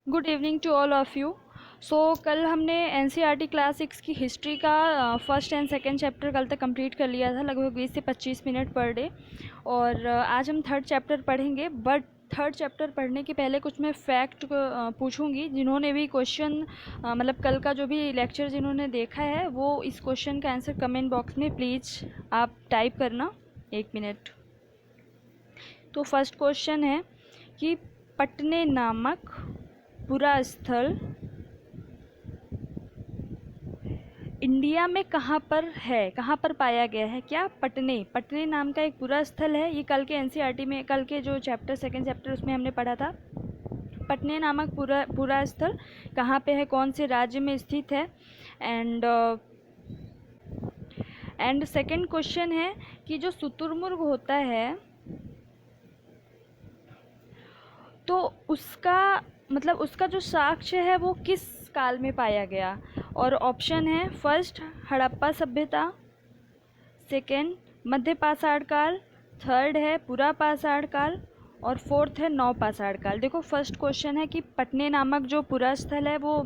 Good evening to all of you. कल हमने NCERT class 6 की हिस्ट्री का फर्स्ट एंड सेकंड चैप्टर कल तक कंप्लीट कर लिया था, लगभग 20 से 25 मिनट पर डे। और आज हम थर्ड चैप्टर पढ़ेंगे, बट थर्ड चैप्टर पढ़ने के पहले कुछ मैं फैक्ट पूछूंगी। जिन्होंने भी क्वेश्चन मतलब कल का जो भी लेक्चर जिन्होंने देखा है वो इस क्वेश्चन का आंसर कमेंट बॉक्स में प्लीज़ आप टाइप करना। 1 मिनट। तो फर्स्ट क्वेश्चन है कि पटने नामक पुरा स्थल इंडिया में कहाँ पर है, कहाँ पर पाया गया है? क्या? पटने। पटने नाम का एक पुरा स्थल है। ये कल के एनसीईआरटी में, कल के जो चैप्टर सेकंड चैप्टर उसमें हमने पढ़ा था। पटने नामक पुरा स्थल कहाँ पे है, कौन से राज्य में स्थित है? एंड सेकंड क्वेश्चन है कि जो शुतुरमुर्ग होता है तो उसका मतलब उसका जो साक्ष्य है वो किस काल में पाया गया? और ऑप्शन है फर्स्ट हड़प्पा सभ्यता, सेकेंड मध्य पाषाण काल, थर्ड है पुरा पाषाण काल और फोर्थ है नव पाषाण काल। देखो फर्स्ट क्वेश्चन है कि पटने नामक जो पुरा स्थल है वो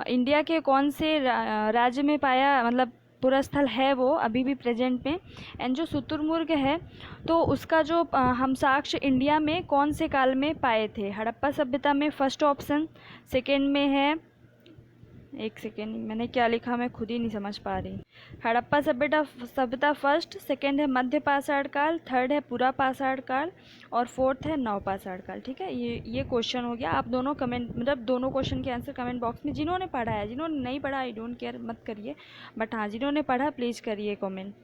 इंडिया के कौन से राज्य में पाया, मतलब पूरा स्थल है वो अभी भी प्रेजेंट में। एंड जो शुतुरमुर्ग है तो उसका जो हम साक्ष्य इंडिया में कौन से काल में पाए थे? हड़प्पा सभ्यता में फर्स्ट ऑप्शन, सेकेंड में है, एक सेकेंड मैंने क्या लिखा मैं खुद ही नहीं समझ पा रही। हड़प्पा सभ्यता सभ्यता फर्स्ट, सेकेंड है मध्य पाषाण काल, थर्ड है पुरा पाषाण काल और फोर्थ है नव पाषाण काल। ठीक है, ये क्वेश्चन हो गया। आप दोनों कमेंट, मतलब दोनों क्वेश्चन के आंसर कमेंट बॉक्स में, जिन्होंने पढ़ा है, जिन्होंने नहीं पढ़ा आई डोंट केयर मत करिए, बट हाँ जिन्होंने पढ़ा प्लीज़ करिए कमेंट।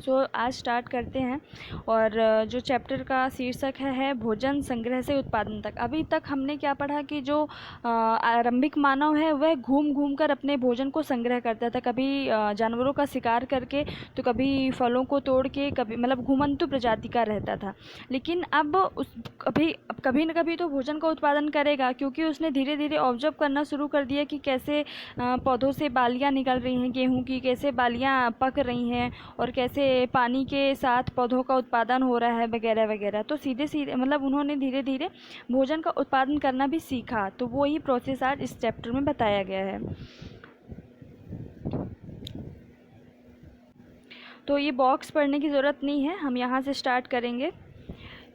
आज स्टार्ट करते हैं। और जो चैप्टर का शीर्षक है भोजन संग्रह से उत्पादन तक। अभी तक हमने क्या पढ़ा कि जो आरंभिक मानव है वह घूम घूम कर अपने भोजन को संग्रह करता था। कभी जानवरों का शिकार करके, तो कभी फलों को तोड़ के, कभी मतलब घुमंतु प्रजाति का रहता था। लेकिन अब कभी न कभी तो भोजन का उत्पादन करेगा, क्योंकि उसने धीरे धीरे ऑब्जर्व करना शुरू कर दिया कि कैसे पौधों से बालियाँ निकल रही हैं गेहूँ की, कैसे बालियाँ पक रही हैं और कैसे पानी के साथ पौधों का उत्पादन हो रहा है वगैरह वगैरह। तो सीधे सीधे मतलब उन्होंने धीरे धीरे भोजन का उत्पादन करना भी सीखा। तो वो ही प्रोसेस आज इस चैप्टर में बताया गया है। तो ये बॉक्स पढ़ने की ज़रूरत नहीं है, हम यहाँ से स्टार्ट करेंगे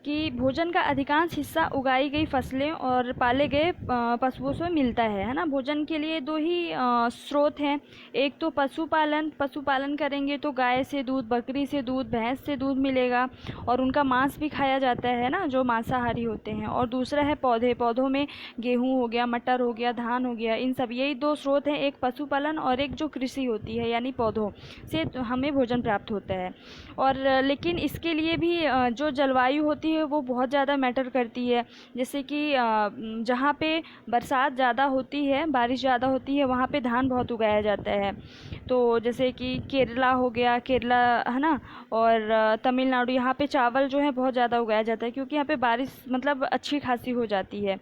कि भोजन का अधिकांश हिस्सा उगाई गई फसलें और पाले गए पशुओं से मिलता है ना। भोजन के लिए दो ही स्रोत हैं। एक तो पशुपालन करेंगे तो गाय से दूध, बकरी से दूध, भैंस से दूध मिलेगा और उनका मांस भी खाया जाता है ना, जो मांसाहारी होते हैं। और दूसरा है पौधों में गेहूँ हो गया, मटर हो गया, धान हो गया, इन सब, यही दो स्रोत हैं, एक पशुपालन और एक जो कृषि होती है यानी पौधों से हमें भोजन प्राप्त होता है। और लेकिन इसके लिए भी जो जलवायु होती है वो बहुत ज़्यादा मैटर करती है। जैसे कि जहाँ पे बरसात ज़्यादा होती है, बारिश ज़्यादा होती है, वहाँ पे धान बहुत उगाया जाता है। तो जैसे कि केरला हो गया, केरला है ना, और तमिलनाडु, यहाँ पे चावल जो है बहुत ज़्यादा उगाया जाता है, क्योंकि यहाँ पे बारिश मतलब अच्छी खासी हो जाती है।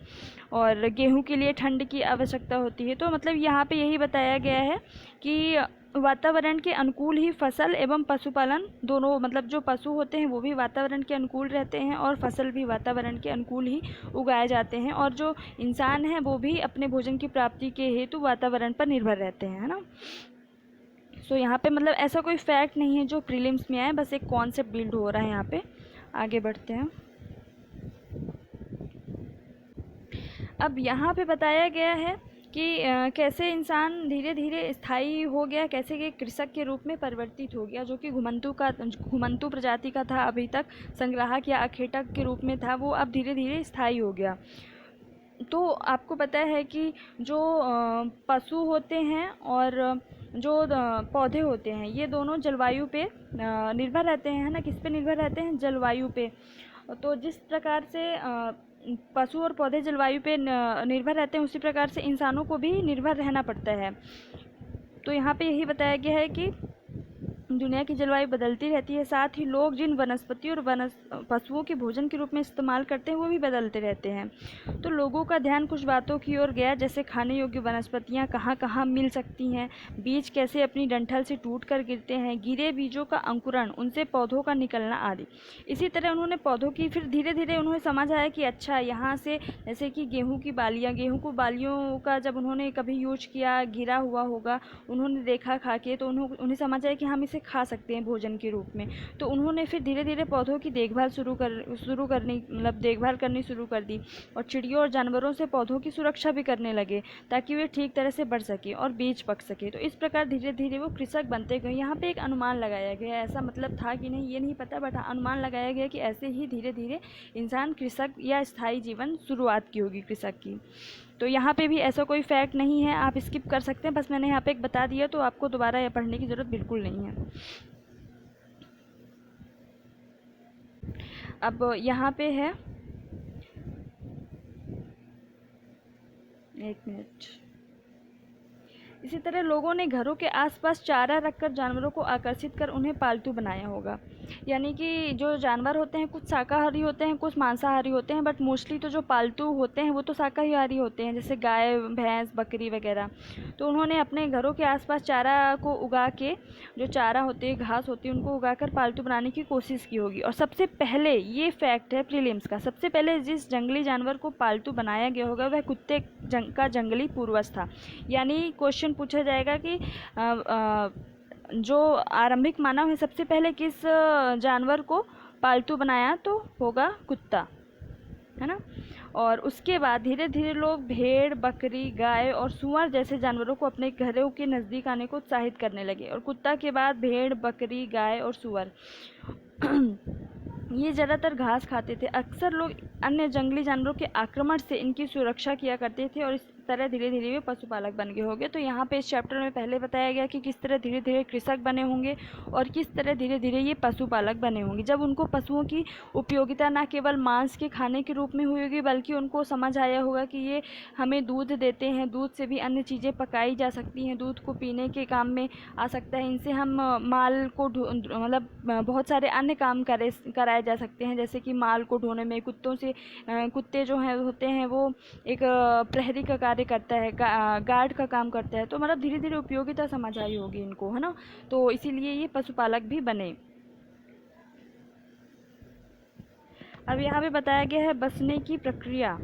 और गेहूँ के लिए ठंड की आवश्यकता होती है। तो मतलब यहाँ पे यही बताया गया है कि वातावरण के अनुकूल ही फसल एवं पशुपालन दोनों, मतलब जो पशु होते हैं वो भी वातावरण के अनुकूल रहते हैं और फसल भी वातावरण के अनुकूल ही उगाए जाते हैं। और जो इंसान है वो भी अपने भोजन की प्राप्ति के हेतु वातावरण पर निर्भर रहते हैं, है ना। यहाँ पे मतलब ऐसा कोई फैक्ट नहीं है जो प्रीलिम्स में आए, बस एक कॉन्सेप्ट बिल्ड हो रहा है यहाँ पे। आगे बढ़ते हैं। अब यहाँ पे बताया गया है कि कैसे इंसान धीरे धीरे स्थायी हो गया, कैसे कि कृषक के रूप में परिवर्तित हो गया, जो कि घुमंतु प्रजाति का था अभी तक, संग्राहक या अखेटक के रूप में था, वो अब धीरे धीरे स्थायी हो गया। तो आपको पता है कि जो पशु होते हैं और जो पौधे होते हैं, ये दोनों जलवायु पे निर्भर रहते हैं, है ना। किस पे निर्भर रहते हैं? जलवायु पे। तो जिस प्रकार से पशु और पौधे जलवायु पे निर्भर रहते हैं, उसी प्रकार से इंसानों को भी निर्भर रहना पड़ता है। तो यहाँ पे यही बताया गया है कि दुनिया की जलवायु बदलती रहती है, साथ ही लोग जिन वनस्पति और पशुओं के भोजन के रूप में इस्तेमाल करते हैं वो भी बदलते रहते हैं। तो लोगों का ध्यान कुछ बातों की ओर गया, जैसे खाने योग्य वनस्पतियाँ कहाँ कहाँ मिल सकती हैं, बीज कैसे अपनी डंठल से टूट कर गिरते हैं, गिरे बीजों का अंकुरण, उनसे पौधों का निकलना आदि। इसी तरह उन्होंने पौधों की फिर धीरे धीरे उन्हें समझ आया कि अच्छा यहाँ से, जैसे कि गेहूँ की बालियाँ, गेहूँ को बालियों का जब उन्होंने कभी यूज किया, गिरा हुआ होगा, उन्होंने देखा खा के, तो उन्हें समझ आया कि हम इसे खा सकते हैं भोजन के रूप में। तो उन्होंने फिर धीरे धीरे पौधों की देखभाल देखभाल करनी शुरू कर दी, और चिड़ियों और जानवरों से पौधों की सुरक्षा भी करने लगे ताकि वे ठीक तरह से बढ़ सके और बीज पक सके। तो इस प्रकार धीरे धीरे वो कृषक बनते गए। यहाँ पे एक अनुमान लगाया गया, ऐसा मतलब था कि नहीं ये नहीं पता, बट अनुमान लगाया गया कि ऐसे ही धीरे धीरे इंसान कृषक या स्थायी जीवन शुरुआत की होगी कृषक की। तो यहाँ पे भी ऐसा कोई फैक्ट नहीं है, आप स्किप कर सकते हैं, बस मैंने यहाँ पे एक बता दिया, तो आपको दोबारा यह पढ़ने की ज़रूरत बिल्कुल नहीं है। अब यहाँ पे है, एक मिनट। इसी तरह लोगों ने घरों के आसपास चारा रखकर जानवरों को आकर्षित कर उन्हें पालतू बनाया होगा। यानी कि जो जानवर होते हैं कुछ शाकाहारी होते हैं, कुछ मांसाहारी होते हैं, बट मोस्टली तो जो पालतू होते हैं वो तो शाकाहारी होते हैं, जैसे गाय, भैंस, बकरी वगैरह। तो उन्होंने अपने घरों के आसपास चारा को उगा के, जो चारा होती है, घास होती है, उनको उगाकर पालतू बनाने की कोशिश की होगी। और सबसे पहले, ये फैक्ट है प्रीलिम्स का, सबसे पहले जिस जंगली जानवर को पालतू बनाया गया होगा वह कुत्ते का जंगली पूर्वज था। यानी क्वेश्चन पूछा जाएगा कि जो आरंभिक मानव है सबसे पहले किस जानवर को पालतू बनाया, तो होगा कुत्ता, है ना। और उसके बाद धीरे धीरे लोग भेड़, बकरी, गाय और सूअर जैसे जानवरों को अपने घरों के नज़दीक आने को उत्साहित करने लगे। और कुत्ता के बाद भेड़, बकरी, गाय और सूअर ये ज़्यादातर घास खाते थे। अक्सर लोग अन्य जंगली जानवरों के आक्रमण से इनकी सुरक्षा किया करते थे, और इस तरह धीरे धीरे वे पशुपालक बन गए होंगे। तो यहाँ पे इस चैप्टर में पहले बताया गया कि किस तरह धीरे धीरे कृषक बने होंगे और किस तरह धीरे धीरे ये पशुपालक बने होंगे। जब उनको पशुओं की उपयोगिता न केवल मांस के खाने के रूप में हुई होगी, बल्कि उनको समझ आया होगा कि ये हमें दूध देते हैं, दूध से भी अन्य चीज़ें पकाई जा सकती हैं, दूध को पीने के काम में आ सकता है, इनसे हम माल को मतलब बहुत सारे अन्य काम कराए जा सकते हैं, जैसे कि माल को ढोने में कुत्ते जो हैं होते हैं वो एक प्रहरी का कार्य करता है, गार्ड का काम करता है। तो मतलब धीरे धीरे उपयोगिता समझ आई होगी इनको, है ना। तो इसीलिए ये पशुपालक भी बने। अब यहाँ पे बताया गया है बसने की प्रक्रिया।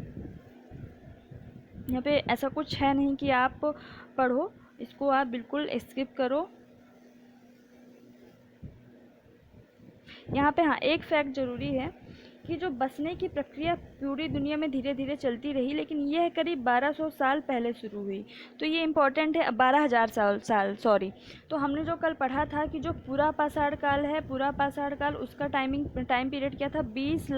यहाँ पे ऐसा कुछ है नहीं कि आप पढ़ो, इसको आप बिल्कुल स्किप करो। यहाँ पे हाँ, एक फैक्ट ज़रूरी है कि जो बसने की प्रक्रिया पूरी दुनिया में धीरे धीरे चलती रही, लेकिन यह करीब 1200 साल पहले शुरू हुई। तो ये इम्पॉर्टेंट है, 12,000 साल सॉरी। तो हमने जो कल पढ़ा था कि जो पूरा पाषाण काल है, पूरा पाषाण काल, उसका टाइम पीरियड क्या था, 20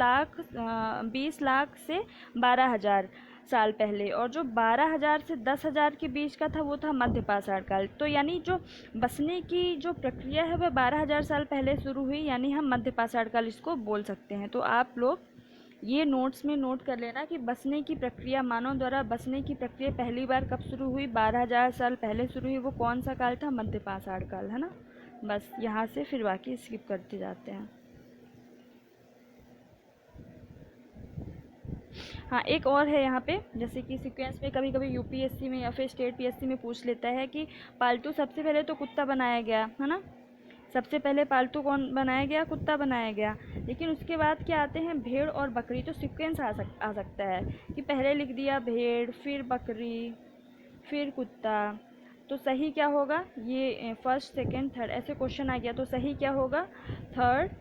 लाख से 12,000 साल पहले। और जो 12,000 से 10,000 के बीच का था वो था मध्य पाषाण काल। तो यानी जो बसने की जो प्रक्रिया है वह 12,000 साल पहले शुरू हुई, यानी हम मध्य पाषाण काल इसको बोल सकते हैं। तो आप लोग ये नोट्स में नोट कर लेना कि बसने की प्रक्रिया, मानव द्वारा बसने की प्रक्रिया पहली बार कब शुरू हुई, 12,000 साल पहले शुरू हुई। वो कौन सा काल था, मध्य पाषाण काल, है ना। बस यहाँ से फिर बाकी स्किप करते जाते हैं। हाँ, एक और है यहाँ पे, जैसे कि सीक्वेंस में कभी कभी यूपीएससी में या फिर स्टेट पीएससी में पूछ लेता है कि पालतू सबसे पहले तो कुत्ता बनाया गया, है ना। सबसे पहले पालतू कौन बनाया गया, कुत्ता बनाया गया। लेकिन उसके बाद क्या आते हैं, भेड़ और बकरी। तो सीक्वेंस आ सकता है कि पहले लिख दिया भेड़, फिर बकरी, फिर कुत्ता। तो सही क्या होगा, ये फर्स्ट, सेकंड, थर्ड ऐसे क्वेश्चन आ गया, तो सही क्या होगा, थर्ड,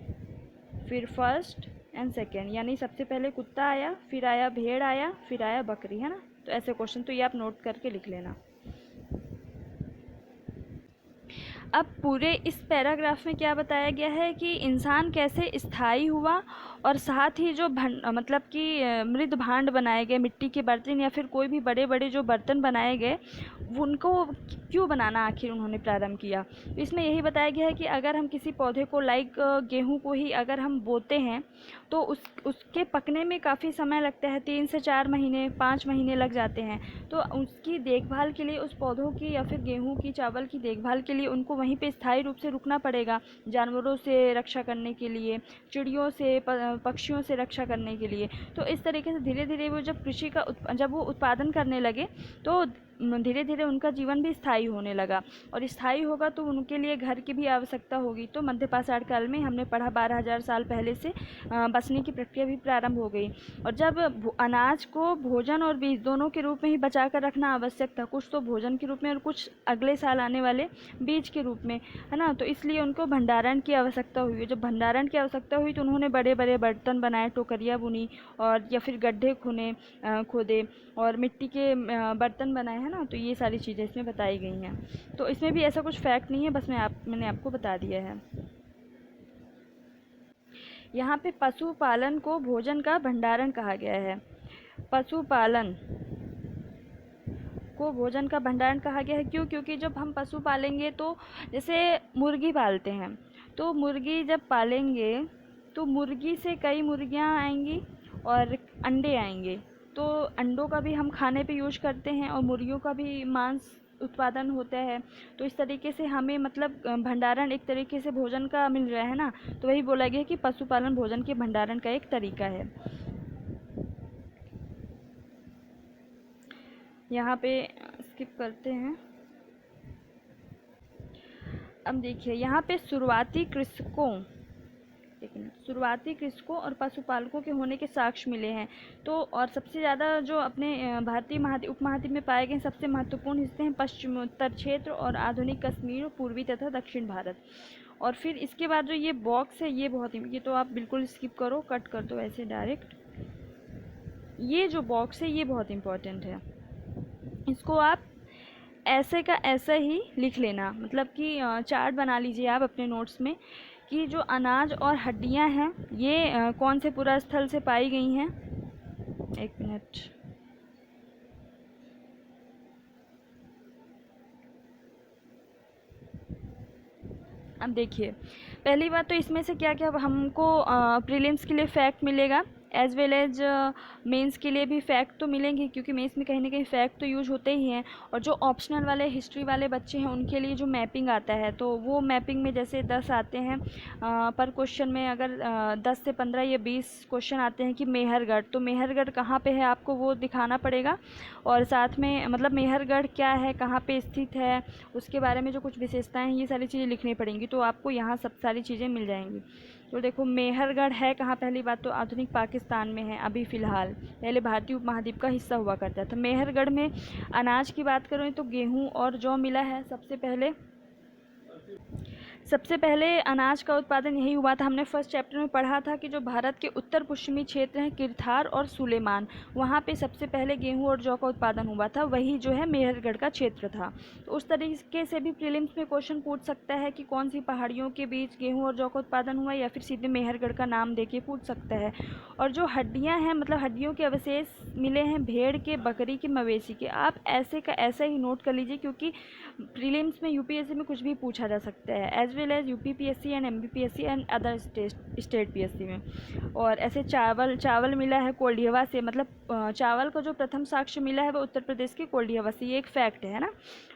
फिर फर्स्ट एंड सेकेंड। यानी सबसे पहले कुत्ता आया, फिर आया भेड़ आया, फिर आया बकरी, है ना। तो ऐसे क्वेश्चन तो ये आप नोट करके लिख लेना। अब पूरे इस पैराग्राफ में क्या बताया गया है कि इंसान कैसे स्थायी हुआ, और साथ ही जो मतलब कि मृद भांड बनाए गए, मिट्टी के बर्तन या फिर कोई भी बड़े बड़े जो बर्तन बनाए गए, उनको क्यों बनाना आखिर उन्होंने प्रारंभ किया। इसमें यही बताया गया है कि अगर हम किसी पौधे को, लाइक गेहूं को ही अगर हम बोते हैं, तो उसके पकने में काफ़ी समय लगता है, 3 से 4 महीने, 5 महीने लग जाते हैं। तो उसकी देखभाल के लिए, उस पौधों की या फिर गेहूं की, चावल की देखभाल के लिए उनको वहीं पे स्थायी रूप से रुकना पड़ेगा, जानवरों से रक्षा करने के लिए, चिड़ियों से, पक्षियों से रक्षा करने के लिए। तो इस तरीके से धीरे धीरे वो जब कृषि का जब वो उत्पादन करने लगे तो धीरे धीरे उनका जीवन भी स्थायी होने लगा, और स्थायी होगा तो उनके लिए घर की भी आवश्यकता होगी। तो मध्य पाषाण काल में हमने पढ़ा 12,000 साल पहले से बसने की प्रक्रिया भी प्रारंभ हो गई। और जब अनाज को भोजन और बीज दोनों के रूप में ही बचा कर रखना आवश्यक था, कुछ तो भोजन के रूप में और कुछ अगले साल आने वाले बीज के रूप में, है ना। तो इसलिए उनको भंडारण की आवश्यकता हुई। जब भंडारण की आवश्यकता हुई तो उन्होंने बड़े बड़े बर्तन बनाए, टोकरियाँ बुनी, और या फिर गड्ढे खोदे और मिट्टी के बर्तन बनाए, है ना। तो ये सारी चीज़ें इसमें बताई गई हैं। तो इसमें भी ऐसा कुछ फैक्ट नहीं है, बस मैंने आपको बता दिया है। यहाँ पे पशुपालन को भोजन का भंडारण कहा गया है। पशुपालन को भोजन का भंडारण कहा गया है क्यों? क्योंकि जब हम पशु पालेंगे तो जैसे मुर्गी पालते हैं, तो मुर्गी जब पालेंगे तो मुर्गी से कई मुर्गियाँ आएंगी और अंडे आएंगे। तो अंडों का भी हम खाने पे यूज़ करते हैं और मुर्गियों का भी मांस उत्पादन होता है। तो इस तरीके से हमें मतलब भंडारण एक तरीके से भोजन का मिल रहा है ना। तो वही बोला गया कि पशुपालन भोजन के भंडारण का एक तरीका है। यहाँ पे स्किप करते हैं। अब देखिए यहाँ पे शुरुआती कृषकों और पशुपालकों के होने के साक्ष्य मिले हैं। तो और सबसे ज़्यादा जो अपने भारतीय उपमहाद्वीप में पाए गए सबसे महत्वपूर्ण हिस्से हैं पश्चिमोत्तर क्षेत्र और आधुनिक कश्मीर, पूर्वी तथा दक्षिण भारत। और फिर इसके बाद जो ये बॉक्स है ये तो आप बिल्कुल स्किप करो, कट कर दो ऐसे डायरेक्ट। ये जो बॉक्स है ये बहुत इम्पोर्टेंट है, इसको आप ऐसे का ऐसा ही लिख लेना, मतलब कि चार्ट बना लीजिए आप अपने नोट्स में कि जो अनाज और हड्डियां हैं ये कौन से पुरा स्थल से पाई गई हैं। एक मिनट। अब देखिए पहली बात तो इसमें से क्या क्या हमको प्रीलिम्स के लिए फैक्ट मिलेगा, एज वेल एज मेंस के लिए भी फैक्ट तो मिलेंगे, क्योंकि मेंस में कहीं ना कहीं फैक्ट तो यूज होते ही हैं। और जो ऑप्शनल वाले हिस्ट्री वाले बच्चे हैं उनके लिए जो मैपिंग आता है, तो वो मैपिंग में जैसे 10 आते हैं पर क्वेश्चन में, अगर 10 से 15 या 20 क्वेश्चन आते हैं कि मेहरगढ़, तो मेहरगढ़ कहाँ पे है आपको वो दिखाना पड़ेगा। और साथ में मतलब मेहरगढ़ क्या है, कहाँ पे स्थित है, उसके बारे में जो कुछ विशेषताएँ हैं, ये सारी चीज़ें लिखनी पड़ेंगी। तो आपको यहाँ सब सारी चीज़ें मिल जाएंगी। तो देखो मेहरगढ़ है कहाँ, पहली बात तो आधुनिक पाकिस्तान में है अभी फ़िलहाल, पहले भारतीय उपमहाद्वीप का हिस्सा हुआ करता था। मेहरगढ़ में अनाज की बात करें तो गेहूँ और जौ मिला है सबसे पहले अनाज का उत्पादन यही हुआ था। हमने फर्स्ट चैप्टर में पढ़ा था कि जो भारत के उत्तर पश्चिमी क्षेत्र हैं किरथार और सुलेमान, वहाँ पे सबसे पहले गेहूं और जौ का उत्पादन हुआ था, वही जो है मेहरगढ़ का क्षेत्र था। तो उस तरीके से भी प्रीलिम्स में क्वेश्चन पूछ सकता है कि कौन सी पहाड़ियों के बीच गेहूँ और जौ का उत्पादन हुआ, या फिर सीधे मेहरगढ़ का नाम दे के पूछ सकता है। और जो हड्डियाँ हैं मतलब हड्डियों के अवशेष मिले हैं भेड़ के, बकरी के, मवेशी के, आप ऐसे का ऐसा ही नोट कर लीजिए, क्योंकि प्रीलिम्स में यूपीएससी में कुछ भी पूछा जा सकता है, as well as UPPSC and MPPSC and other state PSC में। और ऐसे चावल मिला है कोल्डिहवा से, मतलब चावल का जो प्रथम साक्ष्य मिला है वो उत्तर प्रदेश के कोल्डिहवा से, ये एक फैक्ट है ना।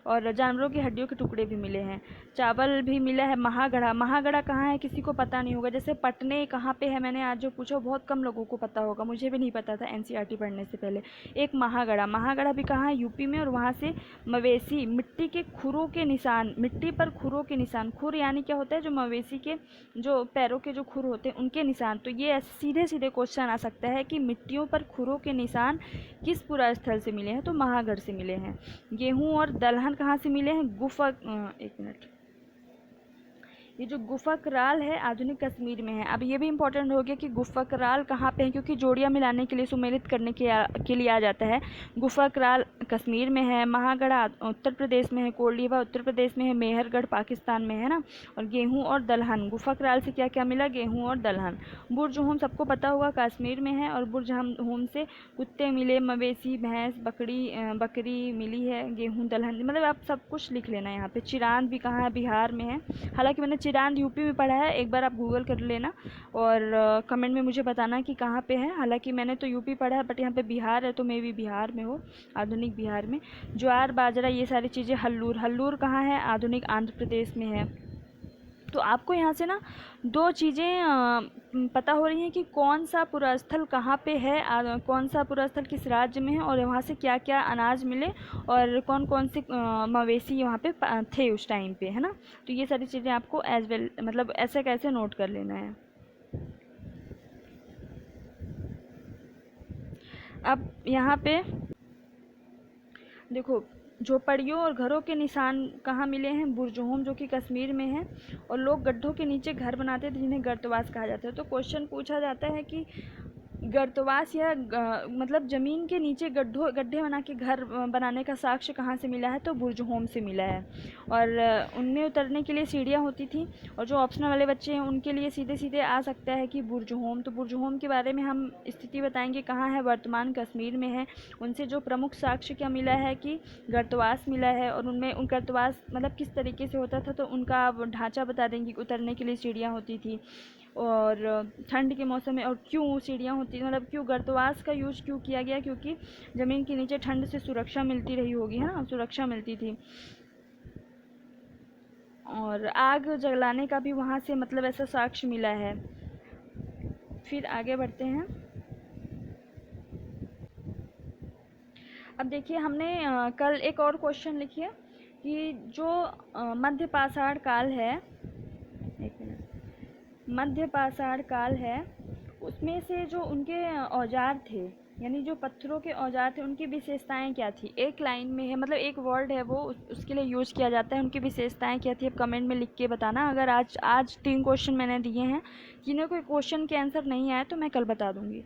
और जानवरों की हड्डियों के टुकड़े भी मिले हैं, चावल भी मिला है। महागढ़ा कहाँ है किसी को पता नहीं होगा, जैसे पटने कहाँ पे है, मैंने आज जो पूछा बहुत कम लोगों को पता होगा, मुझे भी नहीं पता था एनसीईआरटी पढ़ने से पहले। एक महागढ़ा भी कहाँ है, यूपी में। और वहाँ से मवेशी, मिट्टी के खुरों के निशान, मिट्टी पर खुरों के निशान, खुर यानी क्या होता है, जो मवेशी के जो पैरों के जो खुर होते हैं उनके निशान। तो ये सीधे सीधे क्वेश्चन आ सकता है कि मिट्टियों पर खुरों के निशान किस पुरा स्थल से मिले हैं, तो महागढ़ से मिले हैं। गेहूं और दलहन कहाँ से मिले हैं, एक मिनट, ये जो गुफकराल है आधुनिक कश्मीर में है। अब ये भी इम्पोर्टेंट हो गया कि गुफकराल कहाँ पे है, क्योंकि जोड़ियाँ मिलाने के लिए, सुमेलित करने के लिए आ जाता है। गुफकराल कश्मीर में है, महागढ़ा उत्तर प्रदेश में है, कोल्डिहवा उत्तर प्रदेश में है, मेहरगढ़ पाकिस्तान में है ना। और गेहूँ और दलहन, गुफकराल से क्या क्या मिला, गेहूँ और दलहन। बुर्ज होम सबको पता होगा कश्मीर में है, और बुर्ज होम से कुत्ते मिले, मवेशी, भैंस, बकरी मिली है, गेहूँ, दलहन, मतलब आप सब कुछ लिख लेना। यहाँ पे चिरांद भी कहाँ है, बिहार में है। हालांकि मैंने चिरांद यूपी में पड़ा है, एक बार आप गूगल कर लेना और कमेंट में मुझे बताना कि कहाँ पे है। हालांकि मैंने तो यूपी पढ़ा है, बट यहाँ पे बिहार है, तो मे भी बिहार में हो, आधुनिक बिहार में। ज्वार बाजरा ये सारी चीज़ें। हल्लूर, हल्लूर कहाँ है? आधुनिक आंध्र प्रदेश में है। तो आपको यहाँ से ना दो चीज़ें पता हो रही हैं कि कौन सा पुरास्थल कहाँ पे है, कौन सा पुरास्थल किस राज्य में है, और वहाँ से क्या क्या अनाज मिले, और कौन कौन से मवेशी वहाँ पे थे उस टाइम पे, है ना। तो ये सारी चीज़ें आपको एज वेल मतलब ऐसे कैसे नोट कर लेना है। अब यहाँ पे देखो, झोपड़ियों और घरों के निशान कहाँ मिले हैं? बुरजोहोम, जो कि कश्मीर में है। और लोग गड्ढों के नीचे घर बनाते थे, जिन्हें गर्तवास कहा जाता है। तो क्वेश्चन पूछा जाता है कि गर्तवास या मतलब ज़मीन के नीचे गड्ढे बना के घर बनाने का साक्ष्य कहाँ से मिला है? तो बुरजहोम से मिला है। और उनमें उतरने के लिए सीढ़ियाँ होती थी, और जो ऑप्शनल वाले बच्चे हैं उनके लिए सीधे सीधे आ सकता है कि बुरजहोम। तो बुरजहोम के बारे में हम स्थिति बताएंगे, कहाँ है? वर्तमान कश्मीर में है। उनसे जो प्रमुख साक्ष्य क्या मिला है कि गर्तवास मिला है, और उनमें उन गर्तवास मतलब किस तरीके से होता था, तो उनका ढांचा बता देंगे। उतरने के लिए सीढ़ियाँ होती थी, और ठंड के मौसम में और क्यों सीढ़ियाँ होती मतलब क्यों गर्तवास का यूज़ क्यों किया गया? क्योंकि ज़मीन के नीचे ठंड से सुरक्षा मिलती रही होगी, है ना, सुरक्षा मिलती थी। और आग जलाने का भी वहाँ से मतलब ऐसा साक्ष्य मिला है। फिर आगे बढ़ते हैं। अब देखिए, हमने कल एक और क्वेश्चन लिखिए कि जो मध्य पाषाण काल है, एक मिनट, मध्य पाषाण काल है, उसमें से जो उनके औजार थे, यानी जो पत्थरों के औजार थे, उनकी विशेषताएं क्या थी? एक लाइन में है, मतलब एक वर्ड है वो, उसके लिए यूज़ किया जाता है। उनकी विशेषताएं क्या थी? अब कमेंट में लिख के बताना। अगर आज 3 क्वेश्चन मैंने दिए हैं, जिन्हें कोई क्वेश्चन के आंसर नहीं आया तो मैं कल बता दूंगी।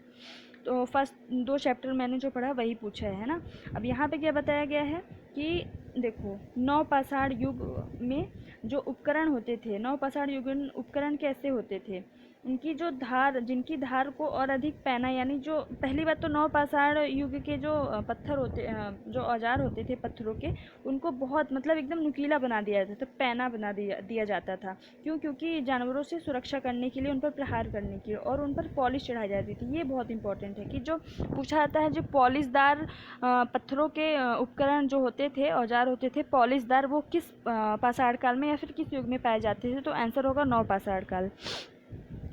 तो फर्स्ट 2 चैप्टर मैंने जो पढ़ा वही पूछा है ना। अब यहाँ पे क्या बताया गया है कि देखो, नवपाषाण युग में जो उपकरण होते थे, नवपाषाण युग में उपकरण कैसे होते थे? उनकी जो धार, जिनकी धार को और अधिक पैना, यानी जो पहली बात तो नवपाषाण युग के जो पत्थर होते, जो औजार होते थे पत्थरों के, उनको बहुत मतलब एकदम नुकीला बना दिया जाता था, पैना बना दिया जाता था। क्यों? क्योंकि जानवरों से सुरक्षा करने के लिए, उन पर प्रहार करने के लिए, और उन पर पॉलिश चढ़ाई जाती थी। ये बहुत इंपॉर्टेंट है कि जो पूछा जाता है, जो पॉलिशदार पत्थरों के उपकरण जो होते थे, औजार होते थे पॉलिशदार, वो किस पाषाण काल में या फिर किस युग में पाए जाते थे? तो आंसर होगा नवपाषाण काल।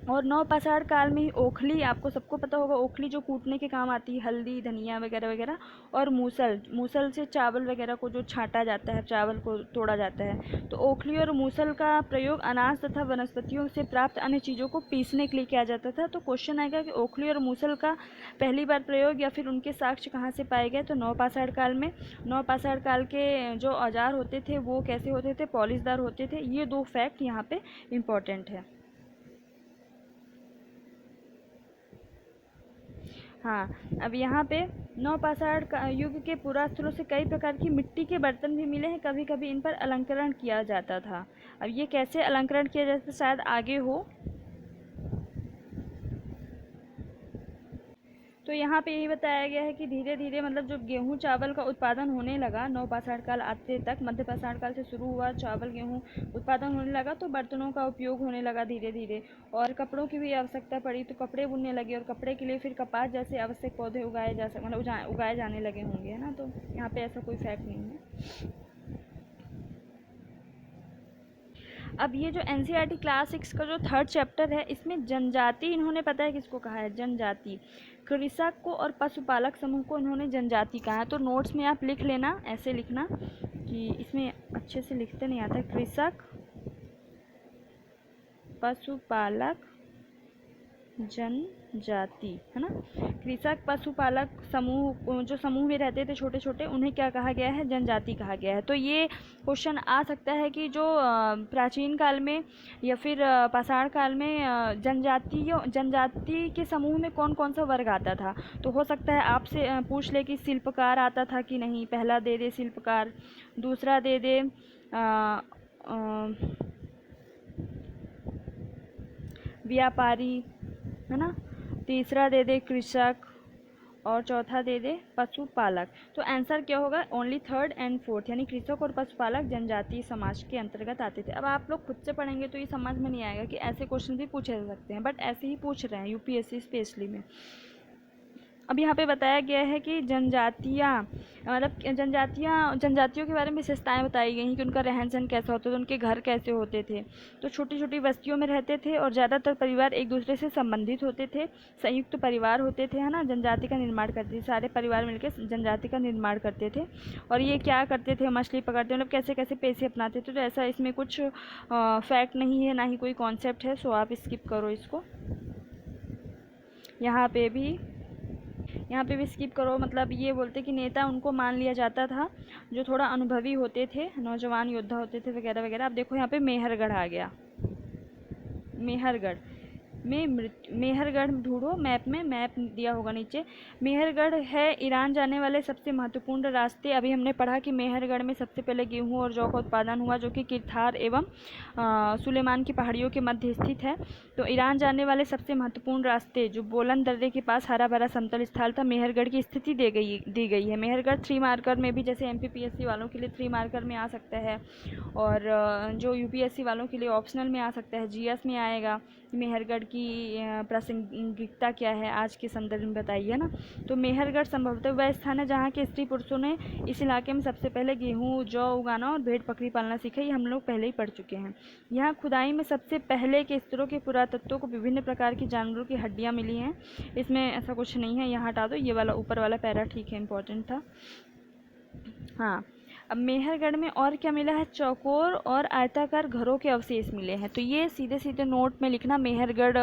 और नवपाषाण काल में ही ओखली, आपको सबको पता होगा, ओखली जो कूटने के काम आती है, हल्दी धनिया वगैरह वगैरह। और मूसल, मूसल से चावल वगैरह को जो छांटा जाता है, चावल को तोड़ा जाता है। तो ओखली और मूसल का प्रयोग अनाज तथा वनस्पतियों से प्राप्त अन्य चीज़ों को पीसने के लिए किया जाता था। तो क्वेश्चन आएगा कि ओखली और मूसल का पहली बार प्रयोग या फिर उनके साक्ष्य कहाँ से पाए गए? तो नवपाषाण काल में। नवपाषाण काल के जो औजार होते थे वो कैसे होते थे? पॉलिशदार होते थे। ये 2 फैक्ट यहाँ पे इम्पोर्टेंट है। हाँ, अब यहाँ पे नवपाषाण युग के पुरास्थलों से कई प्रकार की मिट्टी के बर्तन भी मिले हैं। कभी कभी इन पर अलंकरण किया जाता था। अब ये कैसे अलंकरण किया जाता था शायद आगे हो। तो यहाँ पे यही बताया गया है कि धीरे धीरे मतलब जो गेहूँ चावल का उत्पादन होने लगा, नवपाषाण काल आते तक, मध्य पाषाण काल से शुरू हुआ, चावल गेहूँ उत्पादन होने लगा, तो बर्तनों का उपयोग होने लगा धीरे धीरे। और कपड़ों की भी आवश्यकता पड़ी, तो कपड़े बुनने लगे, और कपड़े के लिए फिर कपास जैसे आवश्यक पौधे उगाए जा सक मतलब उगाए जाने लगे होंगे, है ना। तो यहाँ पे ऐसा कोई फैक्ट नहीं है। अब ये जो एनसीईआरटी क्लास 6 का जो 3rd चैप्टर है, इसमें जनजाति इन्होंने पता है किसको कहा है? जनजाति। कृषक को और पशुपालक समूह को इन्होंने जनजाति कहा है। तो नोट्स में आप लिख लेना, ऐसे लिखना कि इसमें अच्छे से लिखते नहीं आता, कृषक, पशुपालक, जनजाति, है ना। कृषक पशुपालक समूह, जो समूह में रहते थे छोटे छोटे, उन्हें क्या कहा गया है? जनजाति कहा गया है। तो ये क्वेश्चन आ सकता है कि जो प्राचीन काल में या फिर पाषाण काल में जनजाति के समूह में कौन कौन सा वर्ग आता था? तो हो सकता है आपसे पूछ ले कि शिल्पकार आता था कि नहीं। पहला दे दे शिल्पकार, दूसरा दे दे व्यापारी, है ना, तीसरा दे दे कृषक, और चौथा दे दे पशुपालक। तो आंसर क्या होगा? ओनली थर्ड एंड फोर्थ, यानी कृषक और पशुपालक जनजातीय समाज के अंतर्गत आते थे। अब आप लोग खुद से पढ़ेंगे तो ये समझ में नहीं आएगा कि ऐसे क्वेश्चन भी पूछे जा सकते हैं, बट ऐसे ही पूछ रहे हैं यूपीएससी स्पेशली में। अब यहाँ पे बताया गया है कि जनजातियाँ, मतलब जनजातियों के बारे में विशेषताएं बताई गई हैं कि उनका रहन सहन कैसा होता था, उनके घर कैसे होते थे। तो छोटी छोटी बस्तियों में रहते थे और ज़्यादातर परिवार एक दूसरे से संबंधित होते थे, संयुक्त परिवार होते थे, है ना, जनजाति का निर्माण करते थे, सारे परिवार मिलकर जनजाति का निर्माण करते थे। और ये क्या करते थे? मछली पकड़ते, मतलब कैसे कैसे पेशे अपनाते थे। तो ऐसा इसमें कुछ फैक्ट नहीं है, ना ही कोई कॉन्सेप्ट है, सो आप स्किप करो इसको। यहाँ पे भी स्किप करो। मतलब ये बोलते कि नेता उनको मान लिया जाता था जो थोड़ा अनुभवी होते थे, नौजवान योद्धा होते थे वगैरह वगैरह। अब देखो यहाँ पे मेहरगढ़ आ गया। मेहरगढ़ मेहरगढ़ ढूंढो मैप में, मैप दिया होगा नीचे। मेहरगढ़ है ईरान जाने वाले सबसे महत्वपूर्ण रास्ते। अभी हमने पढ़ा कि मेहरगढ़ में सबसे पहले गेहूं और जौ का उत्पादन हुआ, जो कि किरथार एवं सुलेमान की पहाड़ियों के मध्य स्थित है। तो ईरान जाने वाले सबसे महत्वपूर्ण रास्ते, जो बोलन दर्रे के पास हरा भरा समतल स्थल था, मेहरगढ़ की स्थिति दी गई है। मेहरगढ़ 3 मार्कर में भी, जैसे MPPSC वालों के लिए 3 मार्कर में आ सकता है, और जो UPSC वालों के लिए ऑप्शनल में आ सकता है, GS में आएगा। मेहरगढ़ की प्रासंगिकता क्या है आज के संदर्भ में बताइए ना। तो मेहरगढ़ संभवतः वह स्थान है जहाँ के स्त्री पुरुषों ने इस इलाके में सबसे पहले गेहूं जौ उगाना और भेड़ बकरी पालना सीखा। ये हम लोग पहले ही पढ़ चुके हैं। यहाँ खुदाई में सबसे पहले के स्तरों के पुरातत्वों को विभिन्न प्रकार की जानवरों की हड्डियाँ मिली हैं। इसमें ऐसा कुछ नहीं है, यहाँ हटा दो, ये वाला ऊपर वाला पैरा ठीक है, इंपॉर्टेंट था। हाँ, अब मेहरगढ़ में और क्या मिला है? चौकोर और आयताकार घरों के अवशेष मिले हैं। तो ये सीधे सीधे नोट में लिखना मेहरगढ़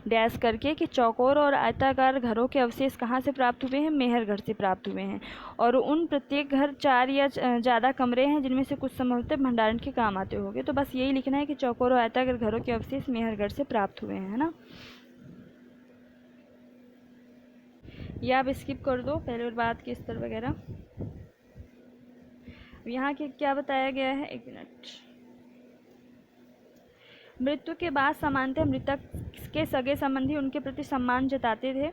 डैश करके कि चौकोर और आयताकार घरों के अवशेष कहाँ से प्राप्त हुए हैं? मेहरगढ़ से प्राप्त हुए हैं। और उन प्रत्येक घर 4 या ज़्यादा कमरे हैं, जिनमें से कुछ संभवतः भंडारण के काम आते होंगे। तो बस यही लिखना है कि चौकोर और आयताकार घरों के अवशेष मेहरगढ़ से प्राप्त हुए हैं, है ना। या आप स्किप कर दो पहले और बाद के स्तर वगैरह। यहाँ के क्या बताया गया है? एक मिनट। मृत्यु के बाद सामान्यतः मृतक के सगे संबंधी उनके प्रति सम्मान जताते थे।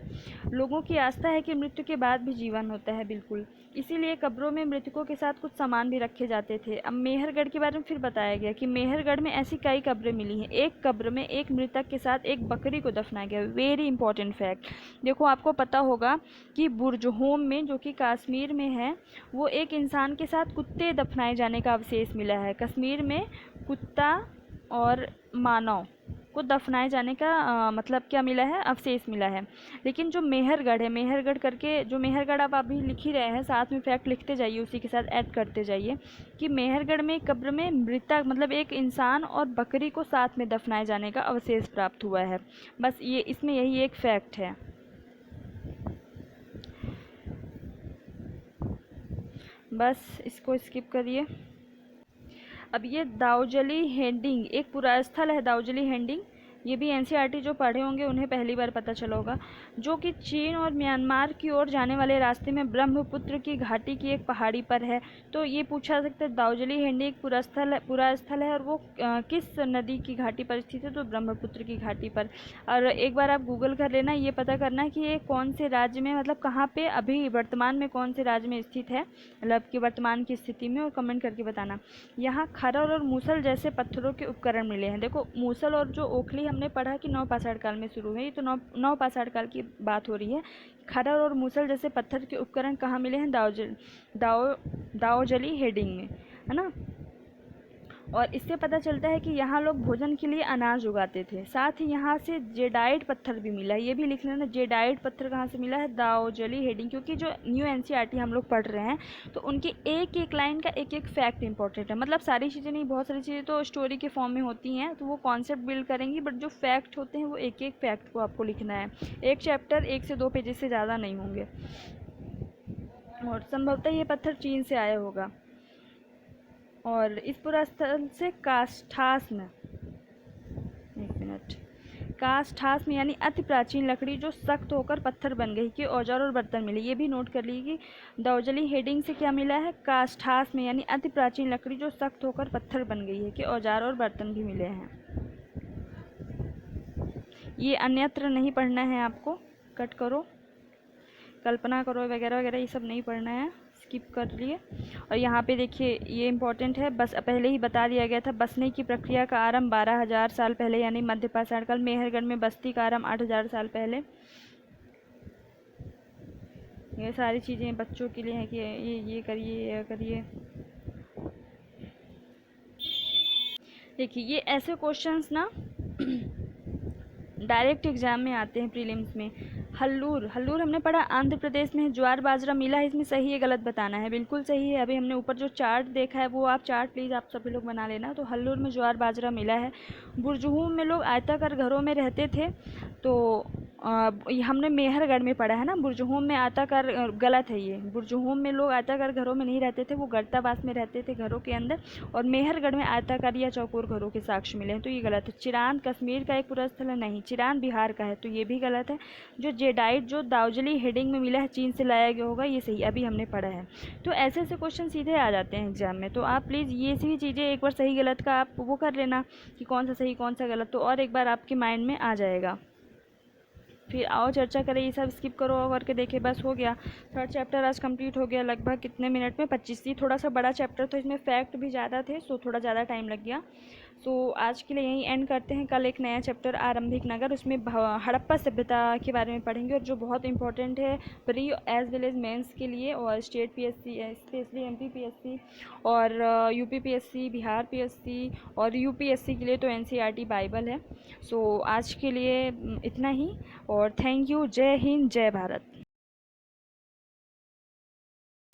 लोगों की आस्था है कि मृत्यु के बाद भी जीवन होता है, बिल्कुल, इसीलिए कब्रों में मृतकों के साथ कुछ सामान भी रखे जाते थे। अब मेहरगढ़ के बारे में फिर बताया गया कि मेहरगढ़ में ऐसी कई कब्रें मिली हैं। एक कब्र में एक मृतक के साथ एक बकरी को दफनाया गया। Very important fact. देखो, आपको पता होगा कि बुर्जहोम में, जो कि कश्मीर में है, वो एक इंसान के साथ कुत्ते दफनाए जाने का अवशेष मिला है। कश्मीर में कुत्ता और मानव को दफनाए जाने का मतलब क्या मिला है? अवशेष मिला है। लेकिन जो मेहरगढ़ है, मेहरगढ़ करके जो मेहरगढ़ आप अभी लिख ही रहे हैं, साथ में फैक्ट लिखते जाइए, उसी के साथ ऐड करते जाइए कि मेहरगढ़ में कब्र में मृतक, मतलब एक इंसान और बकरी को साथ में दफनाए जाने का अवशेष प्राप्त हुआ है। बस ये इसमें यही एक फैक्ट है। बस इसको स्किप करिए। अब ये दाऊजली हेडिंग एक पुरास्थल है। दाऊजली हेडिंग ये भी NCERT जो पढ़े होंगे उन्हें पहली बार पता चला होगा, जो कि चीन और म्यांमार की ओर जाने वाले रास्ते में ब्रह्मपुत्र की घाटी की एक पहाड़ी पर है। तो ये पूछा सकता है दाऊजली हेडिंग एक पुरास्थल है और वो किस नदी की घाटी पर स्थित है? तो ब्रह्मपुत्र की घाटी पर। और एक बार आप गूगल कर लेना, ये पता करना कि ये कौन से राज्य में, मतलब कहाँ पे अभी वर्तमान में कौन से राज्य में स्थित है, मतलब कि वर्तमान की स्थिति में, और कमेंट करके बताना। यहाँ खरर और मूसल जैसे पत्थरों के उपकरण मिले हैं। देखो, मूसल और जो ओखली हमने पढ़ा कि नवपाषाण काल में शुरू हुई, तो नवपाषाण काल की बात हो रही है। खरर और मूसल जैसे पत्थर के उपकरण कहाँ मिले हैं? दाऊजली हेडिंग में, है ना। और इससे पता चलता है कि यहाँ लोग भोजन के लिए अनाज उगाते थे। साथ ही यहाँ से जेडाइट पत्थर भी मिला है। ये भी लिख लेना, जेडाइट पत्थर कहाँ से मिला है? दाऊजली हेडिंग। क्योंकि जो न्यू NCERT हम लोग पढ़ रहे हैं, तो उनकी एक एक लाइन का एक एक फैक्ट इंपॉर्टेंट है। मतलब सारी चीज़ें नहीं, बहुत सारी चीज़ें तो स्टोरी के फॉर्म में होती हैं, तो वो कॉन्सेप्ट बिल्ड करेंगी, बट जो फैक्ट होते हैं वो एक एक फैक्ट को आपको लिखना है। एक चैप्टर 1 से 2 पेजेस से ज़्यादा नहीं होंगे। और संभवतः ये पत्थर चीन से आया होगा। और इस पूरा स्थल से काष्ठास्म, एक मिनट, काष्ठास्म यानी अति प्राचीन लकड़ी जो सख्त होकर पत्थर बन गई के औजार और बर्तन मिले। ये भी नोट कर लीजिए कि दाऊजली हेडिंग से क्या मिला है? काष्ठास्म यानी अति प्राचीन लकड़ी जो सख्त होकर पत्थर बन गई है के औजार और बर्तन भी मिले हैं। ये अन्यत्र नहीं पढ़ना है आपको, कट करो। कल्पना करो वगैरह वगैरह ये सब नहीं पढ़ना है, स्किप कर लिए। और यहाँ पे देखिए ये इम्पोर्टेंट है, बस पहले ही बता दिया गया था, बसने की प्रक्रिया का आरंभ 12,000 साल पहले यानी मध्य पाषाण काल, मेहरगढ़ में बस्ती का आरंभ 8,000 साल पहले। ये सारी चीज़ें बच्चों के लिए हैं कि ये करिए ये करिए। देखिए ये ऐसे क्वेश्चंस ना डायरेक्ट एग्जाम में आते हैं, प्रीलिम्स में। हल्लूर, हल्लूर हमने पढ़ा आंध्र प्रदेश में है, ज्वार बाजरा मिला है, इसमें सही है गलत बताना है। बिल्कुल सही है। अभी हमने ऊपर जो चार्ट देखा है वो आप चार्ट प्लीज़ आप सभी लोग बना लेना। तो हल्लूर में ज्वार बाजरा मिला है। बुरजहूम में लोग आयताकार घरों में रहते थे, तो ये हमने मेहरगढ़ में पढ़ा है ना, बुरजहूम में आयताकार, गलत है ये। बुरजहूम में लोग आयताकार घरों में नहीं रहते थे, वो गर्तावास में रहते थे घरों के अंदर। और मेहरगढ़ में आयताकार या चौकोर घरों के साक्ष्य मिले हैं, तो ये गलत है। चिरान कश्मीर का एक पुरस्थल है, नहीं। चिरान बिहार का है, तो ये भी गलत है। जो जेडाइट जो दार्जिलिंग हेडिंग में मिला है चीन से लाया गया होगा, ये सही, अभी हमने पढ़ा है। तो ऐसे ऐसे क्वेश्चन सीधे आ जाते हैं एग्जाम में। तो आप प्लीज़ ये सभी चीज़ें एक बार सही गलत का आप वो कर लेना कि कौन सा सही कौन सा गलत, तो और एक बार आपके माइंड में आ जाएगा। फिर आओ चर्चा करें, ये सब स्किप करो और करके देखे, बस हो गया। थर्ड चैप्टर आज कंप्लीट हो गया लगभग कितने मिनट में, 25। थोड़ा सा बड़ा चैप्टर तो इसमें फैक्ट भी ज़्यादा थे, सो थोड़ा ज़्यादा टाइम लग गया। सो आज के लिए यहीं एंड करते हैं। कल एक नया चैप्टर आरंभिक नगर, उसमें हड़प्पा सभ्यता के बारे में पढ़ेंगे, और जो बहुत इंपॉर्टेंट है pre as well as mains के लिए, और state PSC specially MP PSC और यूपी पीएससी, बिहार पीएससी और यूपीएससी के लिए तो एनसीईआरटी बाइबल है। सो आज के लिए इतना ही, और थैंक यू। जय हिंद, जय भारत।